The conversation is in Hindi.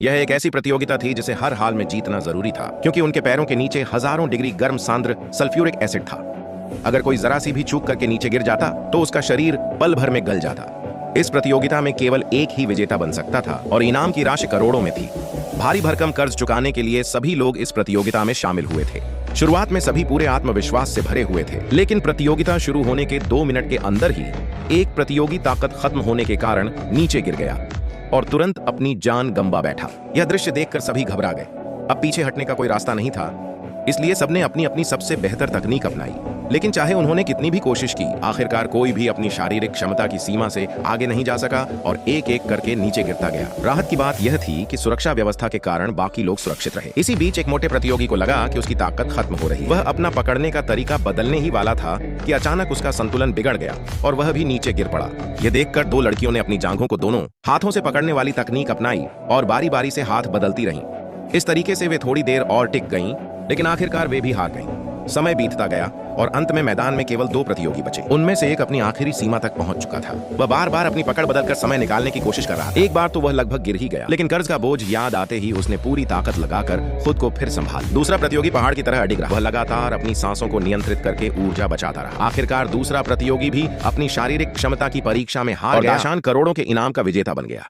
यह एक ऐसी प्रतियोगिता थी जिसे हर हाल में जीतना जरूरी था, क्योंकि उनके पैरों के नीचे हजारों डिग्री गर्म सांद्र सल्फ्यूरिक एसिड था। अगर कोई जरा सी भी चूक करके नीचे गिर जाता तो उसका शरीर पल भर में गल जाता। इस प्रतियोगिता में केवल एक ही विजेता बन सकता था और इनाम की राशि करोड़ों में थी। भारी भरकम कर्ज चुकाने के लिए सभी लोग इस प्रतियोगिता में शामिल हुए थे। शुरुआत में सभी पूरे आत्मविश्वास से भरे हुए थे, लेकिन प्रतियोगिता शुरू होने के 2 मिनट के अंदर ही एक प्रतियोगी ताकत खत्म होने के कारण नीचे गिर गया और तुरंत अपनी जान गंवा बैठा। यह दृश्य देखकर सभी घबरा गए। अब पीछे हटने का कोई रास्ता नहीं था, इसलिए सबने अपनी अपनी सबसे बेहतर तकनीक अपनाई। लेकिन चाहे उन्होंने कितनी भी कोशिश की, आखिरकार कोई भी अपनी शारीरिक क्षमता की सीमा से आगे नहीं जा सका और एक एक करके नीचे गिरता गया। राहत की बात यह थी कि सुरक्षा व्यवस्था के कारण बाकी लोग सुरक्षित रहे। इसी बीच एक मोटे प्रतियोगी को लगा कि उसकी ताकत खत्म हो रही। वह अपना पकड़ने का तरीका बदलने ही वाला था कि अचानक उसका संतुलन बिगड़ गया और वह भी नीचे गिर पड़ा। यह देखकर 2 लड़कियों ने अपनी जांघों को दोनों हाथों से पकड़ने वाली तकनीक अपनाई और बारी बारी से हाथ बदलती रहीं। इस तरीके से वे थोड़ी देर और टिक गईं, लेकिन आखिरकार वे भी हार गईं। समय बीतता गया और अंत में मैदान में केवल 2 प्रतियोगी बचे। उनमें से एक अपनी आखिरी सीमा तक पहुंच चुका था। वह बार बार अपनी पकड़ बदलकर समय निकालने की कोशिश कर रहा था। एक बार तो वह लगभग गिर ही गया, लेकिन कर्ज का बोझ याद आते ही उसने पूरी ताकत लगाकर खुद को फिर संभाल। दूसरा प्रतियोगी पहाड़ की तरह अडिग रहा। वह लगातार अपनी सांसों को नियंत्रित करके ऊर्जा बचाता रहा। आखिरकार दूसरा प्रतियोगी भी अपनी शारीरिक क्षमता की परीक्षा में हार गया और दाशान करोड़ों के इनाम का विजेता बन गया।